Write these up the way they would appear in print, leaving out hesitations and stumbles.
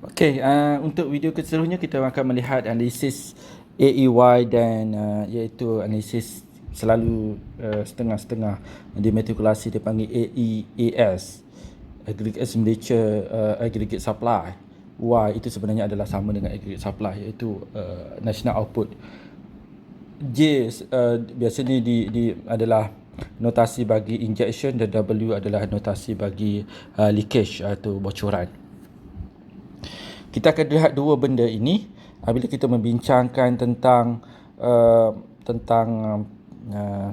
Okey, untuk video keseluruhnya kita akan melihat analisis AEY dan iaitu analisis selalu setengah-setengah dimatrikulasi dipanggil AEAS, Aggregate Expenditure Aggregate Supply. Y itu sebenarnya adalah sama dengan aggregate supply, iaitu national output. J biasanya adalah notasi bagi injection dan W adalah notasi bagi leakage atau bocoran. Kita akan lihat dua benda ini bila kita membincangkan tentang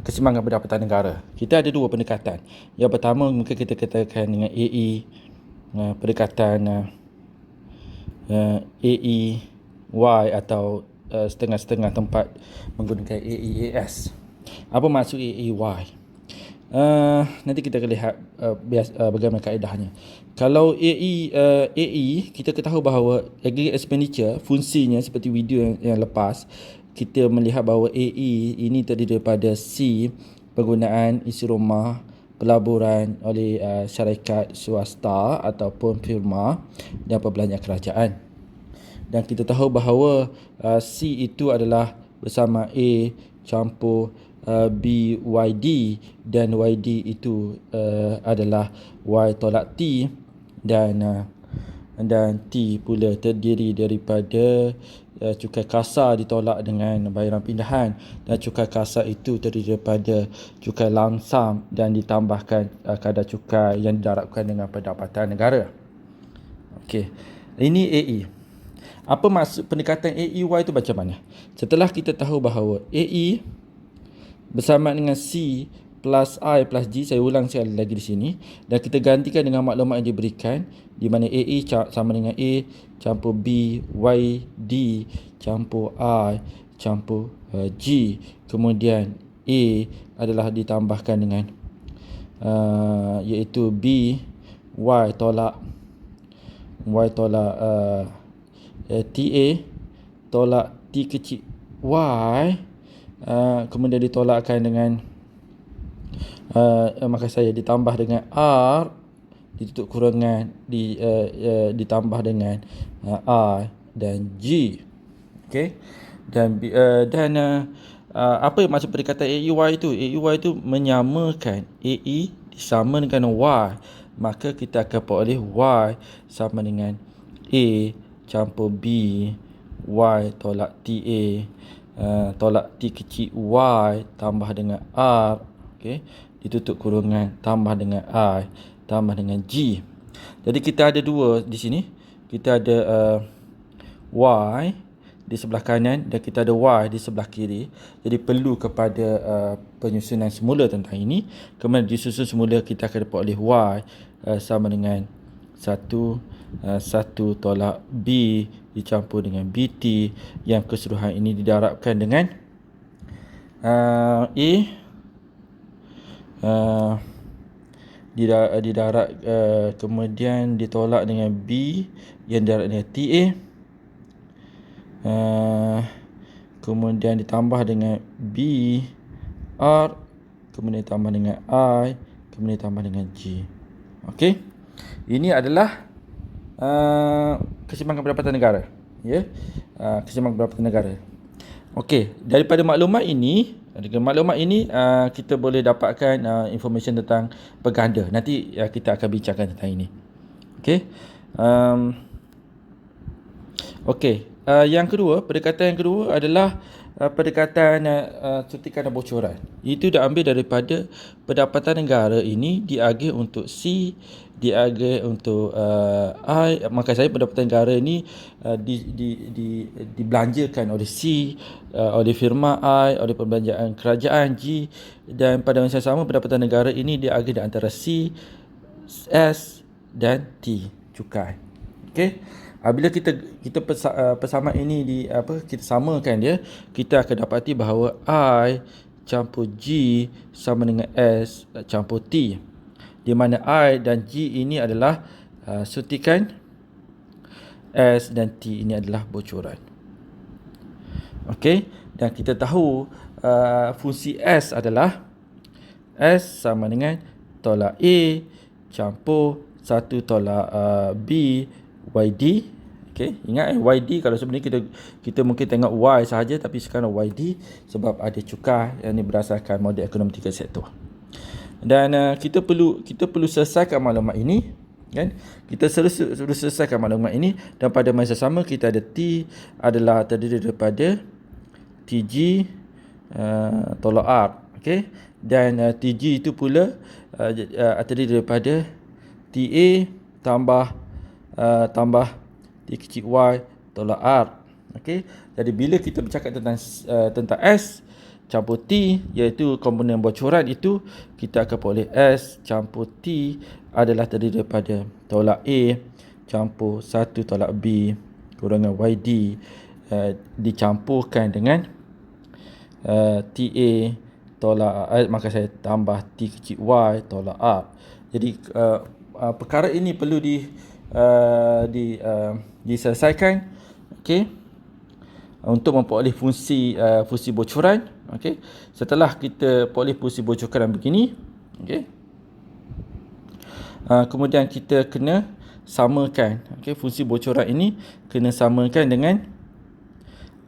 keseimbangan pendapatan negara. Kita ada dua pendekatan. Yang pertama mungkin kita katakan dengan AE, pendekatan AEY atau setengah-setengah tempat menggunakan AEAS. Apa maksud AEY? Nanti kita akan lihat bagaimana kaedahnya. Kalau AE kita ketahui bahawa aggregate expenditure fungsinya seperti video yang lepas, kita melihat bahawa AE ini terdiri daripada C, penggunaan isi rumah pelaburan oleh syarikat swasta ataupun firma, dan perbelanjaan kerajaan. Dan kita tahu bahawa C itu adalah bersama A campur BYD, dan YD itu adalah Y tolak T, dan T pula terdiri daripada cukai kasar ditolak dengan bayaran pindahan, dan cukai kasar itu terdiri daripada cukai langsam dan ditambahkan kadar cukai yang didarabkan dengan pendapatan negara. Okey, ini AE. Apa maksud pendekatan AEY itu macam mana? Setelah kita tahu bahawa AE bersama dengan C plus I plus G, saya ulang sekali lagi di sini, dan kita gantikan dengan maklumat yang diberikan, di mana AE sama dengan A campur B Y D campur I campur G, kemudian A adalah ditambahkan dengan iaitu B Y tolak TA tolak T kecil Y, kemudian ditolakkan dengan maka saya ditambah dengan R ditutup kurungan ditambah dengan I dan G. Okey, dan apa yang maksud perkataan AEY itu? AEY itu menyamakan AE sama dengan Y, maka kita akan peroleh Y sama dengan A campur B Y tolak TA tolak T kecil Y tambah dengan R, okey, ditutup kurungan tambah dengan I tambah dengan G. Jadi kita ada dua di sini. Kita ada Y di sebelah kanan dan kita ada Y di sebelah kiri. Jadi perlu kepada penyusunan semula tentang ini. Kemudian disusun semula, kita akan dapat oleh Y sama dengan 1 tolak B dicampur dengan BT, yang keseluruhan ini didarabkan dengan A didarab kemudian ditolak dengan B yang didarab dengan TA, kemudian ditambah dengan B R, kemudian ditambah dengan I, kemudian ditambah dengan G. Okey, ini adalah keseimbangan pendapatan negara, ya. Keseimbangan pendapatan negara. Okey, daripada maklumat ini kita boleh dapatkan information tentang pengganda. Nanti kita akan bincangkan tentang ini. Okey. Yang kedua, pendekatan yang kedua adalah pendekatan suntikan dan bocoran. Itu diambil daripada pendapatan negara ini diagih untuk C, diagih untuk I. Maka saya pendapatan negara ini dibelanjakan oleh C, oleh firma I, oleh perbelanjaan kerajaan G, dan pada masa sama pendapatan negara ini diagih di antara C, S dan T, cukai. Okey. Bila kita persamaan ini kita samakan dia, kita akan dapati bahawa I campur G sama dengan S campur T, di mana I dan G ini adalah suntikan, S dan T ini adalah bocoran. Okey, dan kita tahu fungsi S adalah S sama dengan tolak A campur 1 tolak B YD, Okey, ingat YD kalau sebenarnya kita mungkin tengok Y sahaja, tapi sekarang YD sebab ada cukai yang ini berdasarkan model ekonomi 3 sektor. Dan kita perlu selesaikan maklumat ini, kan? Kita perlu selesaikan maklumat ini, dan pada masa sama kita ada T adalah terdiri daripada TG tolak R, okey, dan TG itu pula terdiri daripada TA tambah T kecil y tolak R. Okey, jadi bila kita bercakap tentang S campur T, iaitu komponen bocoran, itu kita akan peroleh S campur T adalah terdiri daripada tolak A campur 1 tolak B kurangan YD dicampurkan dengan TA tolak maka saya tambah T kecil y tolak R. Jadi perkara ini perlu diselesaikan, okey, untuk memperoleh fungsi bocoran. Okey, setelah kita peroleh fungsi bocoran begini, okey, kemudian kita kena samakan, okey, fungsi bocoran ini kena samakan dengan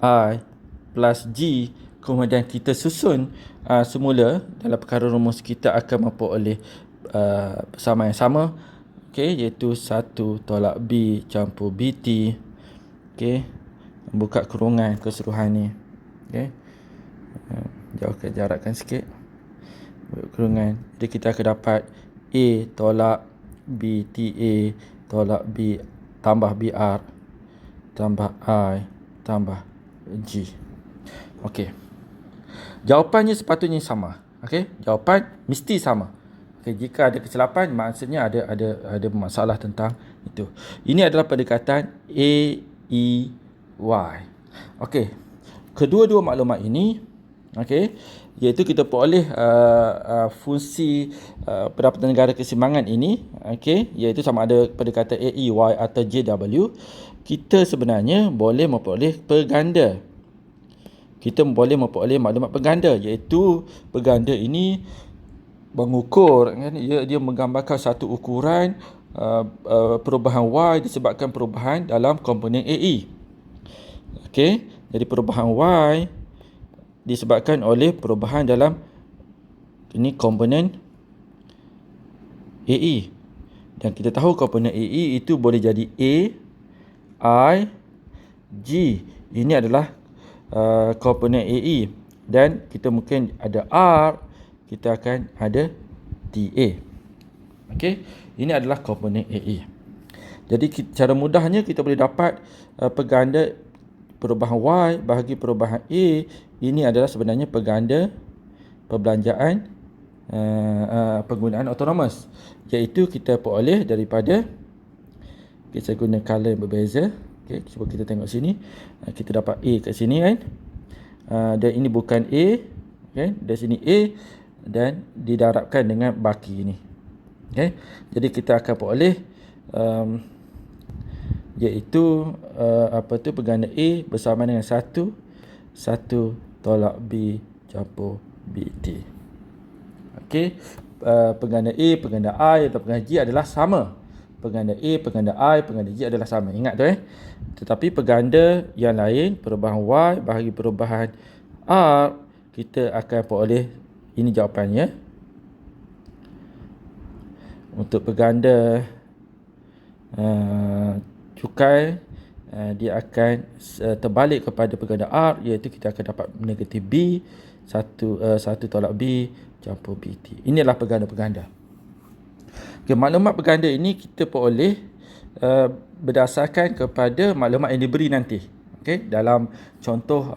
I plus G, kemudian kita susun semula dalam perkara rumus kita akan memperoleh persamaan yang sama, okey, iaitu 1 tolak B campur BT, okey, buka kurungan keseluruhan ni, okey, jarakkan sikit kurungan, jadi kita akan dapat A tolak B TA tolak B tambah BR tambah I tambah G. Okey, jawapannya sepatutnya sama, okey, jawapan mesti sama. Okey, jika ada kesilapan maksudnya ada masalah tentang itu. Ini adalah pendekatan AEY. Okey, kedua-dua maklumat ini, okey, iaitu kita peroleh fungsi pendapatan negara keseimbangan ini, okey, iaitu sama ada pendekatan AEY atau JW. Kita sebenarnya boleh memperoleh perganda. Kita boleh memperoleh maklumat perganda, iaitu perganda ini mengukur, kan, dia menggambarkan satu ukuran perubahan Y disebabkan perubahan dalam komponen AE. Okey, jadi perubahan Y disebabkan oleh perubahan dalam ini komponen AE. Dan kita tahu komponen AE itu boleh jadi A, I, G. Ini adalah komponen AE, dan kita mungkin ada R, kita akan ada TA. Okey, ini adalah komponen AE. Jadi cara mudahnya kita boleh dapat perganda perubahan Y bahagi perubahan A. Ini adalah sebenarnya perganda perbelanjaan penggunaan autonomous, iaitu kita peroleh daripada, okay, saya guna color yang berbeza. Okay, cuba kita tengok sini, kita dapat A kat sini, kan, dan ini bukan A, okay, dari sini A dan didarabkan dengan baki ini. Okay, jadi kita akan peroleh iaitu perganda A bersama dengan 1 tolak B campur BT. Okey, perganda A, perganda I atau perganda G adalah sama. Perganda A, perganda I, perganda G adalah sama. Ingat tu, tetapi perganda yang lain, perubahan Y bahagi perubahan R, kita akan peroleh, ini jawapannya. Untuk perganda cukai, dia akan terbalik kepada perganda R, iaitu kita akan dapat negatif B 1 tolak B campur BT. Inilah perganda-perganda. Okay, maklumat perganda ini kita peroleh berdasarkan kepada maklumat yang diberi nanti. Okay, dalam contoh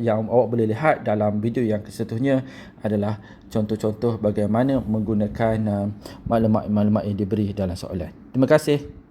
yang awak boleh lihat dalam video yang keseterusnya adalah contoh-contoh bagaimana menggunakan maklumat-maklumat yang diberi dalam soalan. Terima kasih.